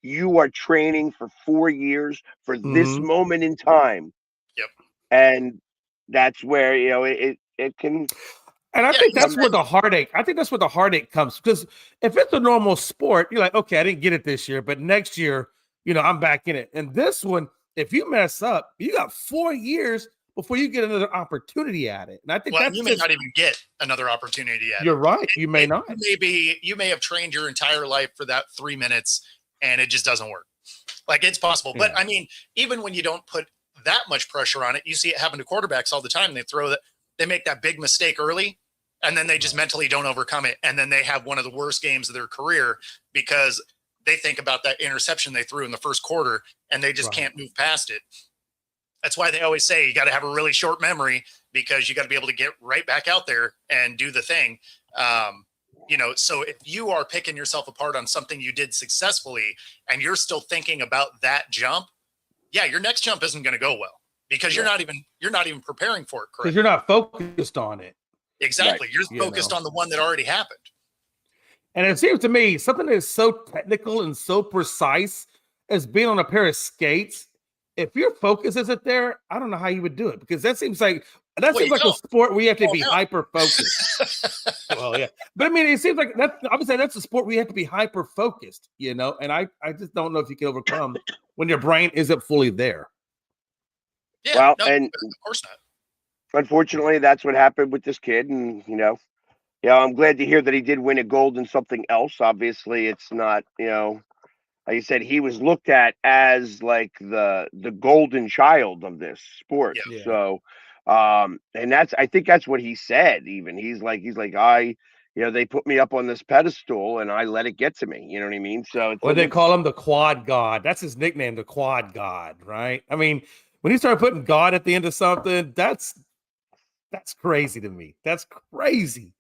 You are training for 4 years for this moment in time. Yep. And that's where it can. And I think that's where the heartache. I think that's where the heartache comes, because if it's a normal sport, you're like, okay, I didn't get it this year, but next year, I'm back in it. And this one, if you mess up, you got 4 years before you get another opportunity at it. And I think you may not even get another opportunity at it. You're right. You may not. You may have trained your entire life for that 3 minutes, and it just doesn't work. Like, it's possible. But I mean, even when you don't put that much pressure on it, you see it happen to quarterbacks all the time. They make that big mistake early, and then they just mentally don't overcome it, and then they have one of the worst games of their career because they think about that interception they threw in the first quarter, and they just can't move past it. That's why they always say you got to have a really short memory, because you got to be able to get right back out there and do the thing. So if you are picking yourself apart on something you did successfully and you're still thinking about that jump, your next jump isn't going to go well, because you're not even preparing for it correctly. Because you're not focused on it. Exactly. Right. You're focused on the one that already happened. And it seems to me something that is so technical and so precise as being on a pair of skates, if your focus isn't there, I don't know how you would do it, because that seems like a sport where you have to be hyper focused. Well, yeah. But I mean, it seems like I would say that's a sport where you have to be hyper focused, and I just don't know if you can overcome when your brain isn't fully there. Yeah, and of course not. Unfortunately, that's what happened with this kid, and I'm glad to hear that he did win a gold in something else. Obviously, it's not, like you said, he was looked at as like the golden child of this sport. Yeah. So, and I think that's what he said. Even he's like, they put me up on this pedestal and I let it get to me. You know what I mean? So, they call him the Quad God. That's his nickname, the Quad God, right? I mean, when you start putting God at the end of something, that's crazy to me. That's crazy.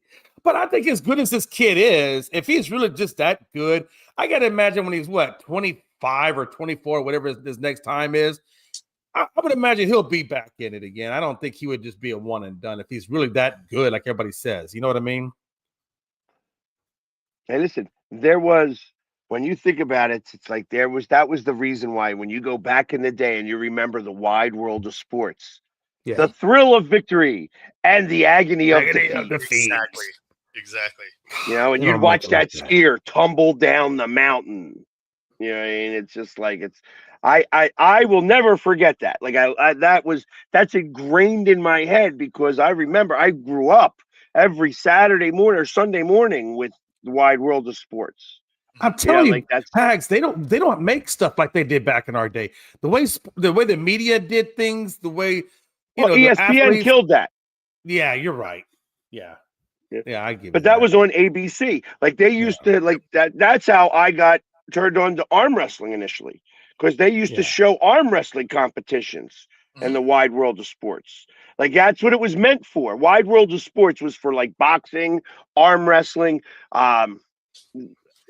But I think as good as this kid is, if he's really just that good, I got to imagine when he's 25 or 24, whatever his next time is, I would imagine he'll be back in it again. I don't think he would just be a one and done if he's really that good, like everybody says. You know what I mean? Hey, listen, there was when you think about it, it's like that was the reason why when you go back in the day and you remember the wide world of sports, Yeah. the thrill of victory and the agony of defeat. Exactly. You know, and They you'd don't make watch it like that that. skier tumble down the mountain. You know what I mean? It's just like I will never forget that. Like that's ingrained in my head because I remember I grew up every Saturday morning or Sunday morning with the wide world of sports. I'm You know, telling like you, that's Pags, they don't make stuff like they did back in our day. The way the media did things, the way well, the ESPN athletes. killed that. Yeah, you're right. Yeah. Yeah, I give you But that that. was on ABC. Like they used to like that. That's how I got turned on to arm wrestling initially, because they used to Yeah. show arm wrestling competitions in the wide world of sports. Like that's what it was meant for. Wide world of sports was for like boxing, arm wrestling, um,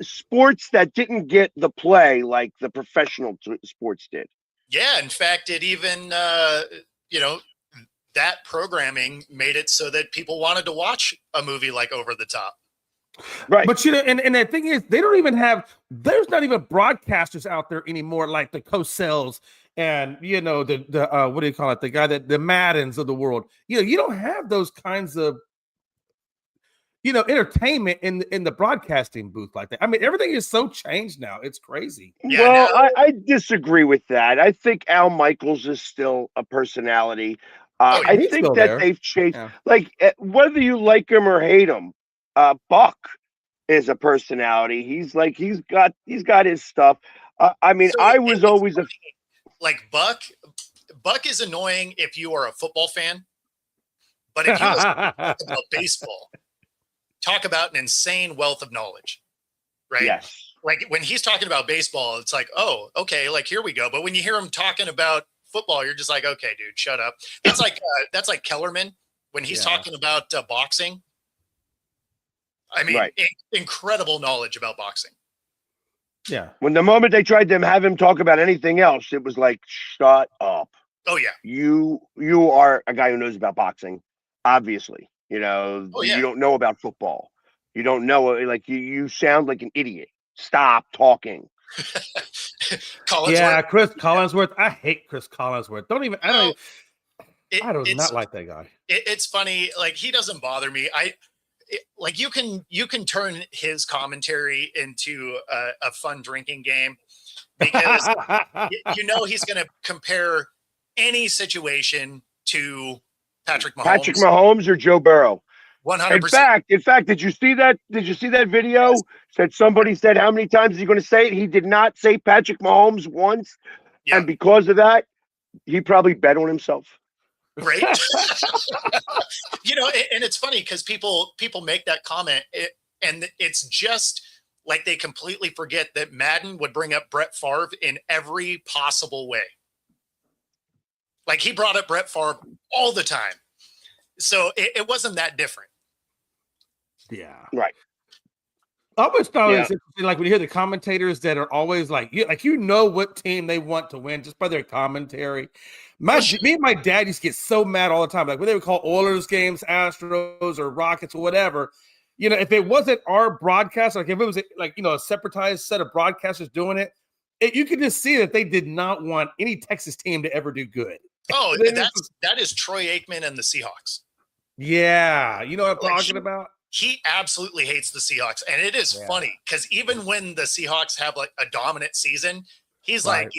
sports that didn't get the play like the professional sports did. Yeah, in fact, it even you know, that programming made it so that people wanted to watch a movie like Over the Top. Right. But and the thing is, they don't even there's not even broadcasters out there anymore like the Cosell's and the what do you call it? The guy the Maddens of the world. You don't have those kinds of entertainment in the broadcasting booth like that. I mean, everything is so changed now. It's crazy. Yeah, Well, now, I disagree with that. I think Al Michaels is still a personality. Oh, yeah. I He's think still that there. they've changed, Yeah. like whether you like him or hate him, Buck is a personality. He's got his stuff. I mean, so I was it's always a like Buck is annoying if you are a football fan, but if you listen to talk about baseball, talk about an insane wealth of knowledge, right? yes. Like when he's talking about baseball, it's like, oh, okay, like here we go. But when you hear him talking about football, you're just like, okay, dude, shut up. That's like Kellerman when he's talking about boxing. I mean, Right. incredible knowledge about boxing. Yeah. When the moment they tried to have him talk about anything else, it was like, shut up. Oh yeah. You are a guy who knows about boxing, obviously. You know, Oh, yeah. you don't know about football. You don't know, like you sound like an idiot. Stop talking. Yeah, Chris Collinsworth. I hate Chris Collinsworth. I do It's not like that guy. it's funny. Like he doesn't bother me. Like you can turn his commentary into a fun drinking game because he's going to compare any situation to Patrick Mahomes. Patrick Mahomes or Joe Burrow. 100%. In fact, did you see that? Did you see that video? Said somebody said how many times is he going to say it? He did not say Patrick Mahomes once, and because of that, he probably bet on himself. Right. And it's funny because people make that comment, and it's just like they completely forget that Madden would bring up Brett Favre in every possible way. Like he brought up Brett Favre all the time. So it wasn't that different. Yeah. Right. I always thought it was interesting, like when you hear the commentators that are always like what team they want to win just by their commentary. Me and my dad used to get so mad all the time, like when they would call Oilers games, Astros or Rockets or whatever. If it wasn't our broadcast, like if it was a separatized set of broadcasters doing it, you could just see that they did not want any Texas team to ever do good. Oh, that is Troy Aikman and the Seahawks. Yeah, you know what I'm talking about? He absolutely hates the Seahawks. And it is funny because even when the Seahawks have like a dominant season, he's like,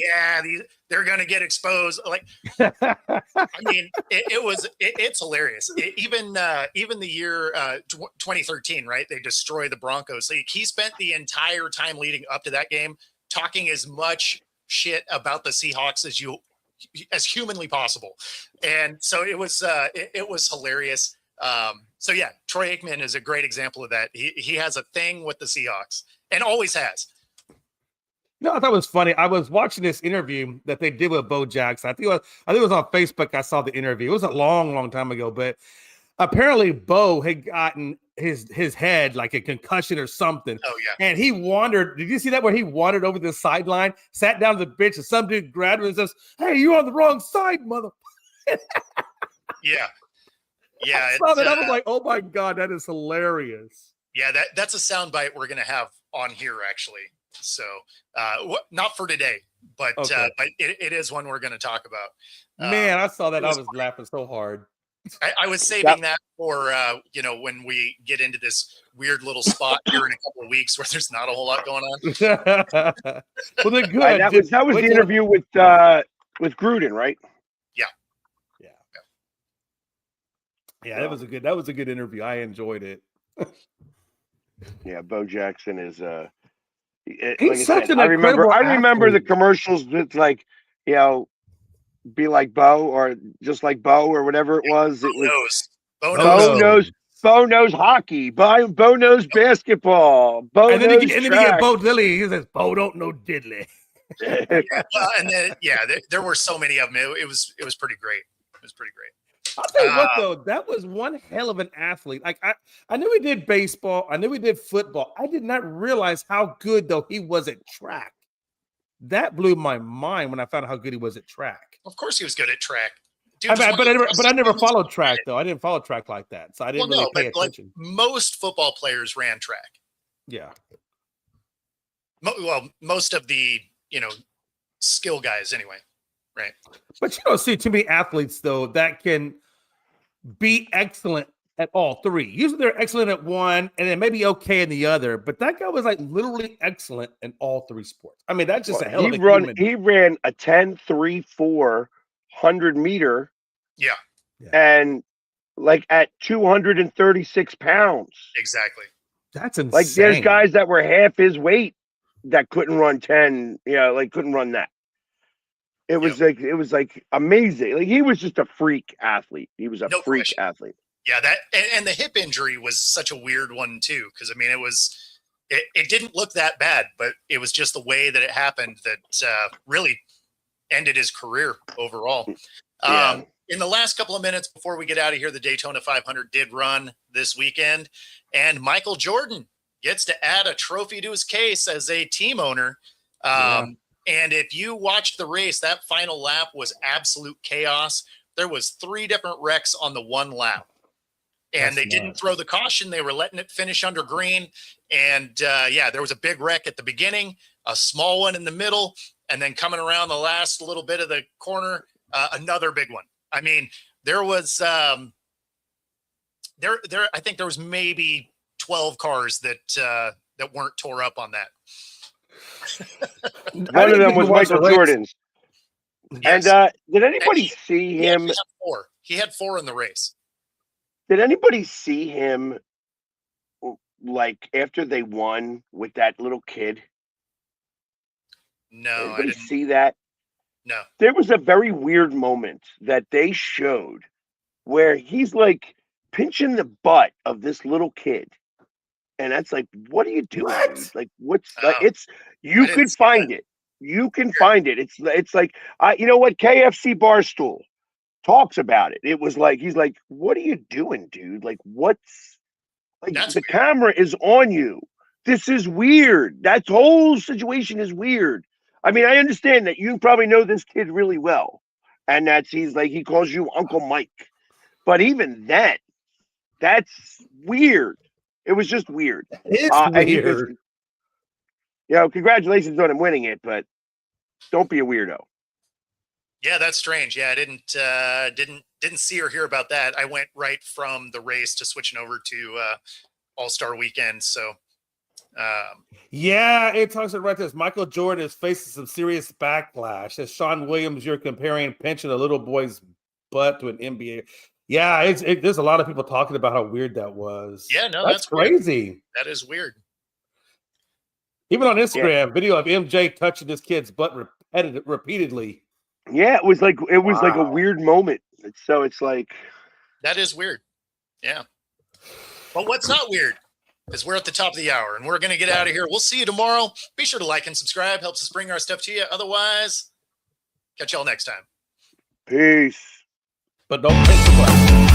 they're going to get exposed. Like, I mean, it's hilarious. Even the year 2013, right? They destroy the Broncos. So he spent the entire time leading up to that game talking as much shit about the Seahawks as humanly possible. And so it was hilarious. So yeah, Troy Aikman is a great example of that. He has a thing with the Seahawks and always has. No, I thought it was funny. I was watching this interview that they did with Bo Jackson. I think it was on Facebook. I saw the interview. It was a long, long time ago, but apparently Bo had gotten his head like a concussion or something. Oh yeah. And he wandered. Did you see that where he wandered over the sideline, sat down to the bench, and some dude grabbed him and says, "Hey, you're on the wrong side, mother." Yeah. Yeah. I saw that. I was like, "Oh my god, that is hilarious." Yeah, that's a soundbite we're gonna have on here actually. So not for today, but Okay. but it is one we're gonna talk about. Man, I saw that. I was was laughing so hard. I was saving that for when we get into this weird little spot here in a couple of weeks where there's not a whole lot going on. Well, they're good. That was the interview with Gruden, right? Yeah, that was a good interview. I enjoyed it. Yeah, Bo Jackson is He's such an incredible I remember the athlete. commercials with like, be like Bo or just like Bo or whatever it was. It was Bo knows hockey. Bo knows basketball. Bo knows and then you get Bo Diddley. He says, "Bo don't know diddly." And then there were so many of them. It was pretty great. It was pretty great. I'll tell you what, though, that was one hell of an athlete. Like I knew he did baseball, I knew he did football. I did not realize how good though he was at track. That blew my mind when I found out how good he was at track. Of course, he was good at track. But I never followed track though. I didn't follow track like that, so I didn't really pay attention. Like most football players ran track. Yeah. Well, most of the skill guys anyway, right? But you don't see too many athletes though that can be excellent at all three. Usually they're excellent at one and then maybe okay in the other. But that guy was like literally excellent in all three sports. I mean, that's just a hell of a human. He ran a 10-3-4 100-meter. Yeah. And like at 236 pounds. Exactly. That's insane. Like there's guys that were half his weight that couldn't run 10, couldn't run that. It was like amazing. Like he was just a freak athlete. He was a freak athlete. Yeah, that and the hip injury was such a weird one too, because I mean it didn't look that bad, but it was just the way that it happened that really ended his career overall. Yeah. In the last couple of minutes before we get out of here, the Daytona 500 did run this weekend, and Michael Jordan gets to add a trophy to his case as a team owner. And if you watched the race, that final lap was absolute chaos. There was 3 different wrecks on the one lap. And they didn't throw the caution. They were letting it finish under green. And there was a big wreck at the beginning, a small one in the middle, and then coming around the last little bit of the corner, another big one. I mean, there was I think there was maybe 12 cars that weren't tore up on that. One of them was Michael Jordan's. Yes. And did anybody see him? He had 4 in the race. Did anybody see him like after they won with that little kid? No, I didn't see that. No. There was a very weird moment that they showed where he's like pinching the butt of this little kid. And that's like, what are you doing? What? Like, what's it's you could find it. You can find it. It's like you know what? KFC Barstool talks about it. It was like he's like, what are you doing, dude? Like, what's like the camera is on you. This is weird. That whole situation is weird. I mean, I understand that you probably know this kid really well, and he calls you Uncle Mike. But even then, that's weird. It was just weird. It's weird. Congratulations on him winning it, but don't be a weirdo. Yeah, that's strange. Yeah, I didn't see or hear about that. I went right from the race to switching over to All-Star Weekend. So, it talks about this. Michael Jordan is facing some serious backlash. As Sean Williams, you're comparing pinching a little boy's butt to an NBA. Yeah, there's a lot of people talking about how weird that was. Yeah, no, that's crazy. Weird. That is weird. Even on Instagram, video of MJ touching this kid's butt repeatedly. Yeah, it was like a weird moment. So it's like that is weird. Yeah. But what's not weird is we're at the top of the hour and we're going to get out of here. We'll see you tomorrow. Be sure to like and subscribe. Helps us bring our stuff to you. Otherwise, catch y'all next time. Peace. But don't hit the button.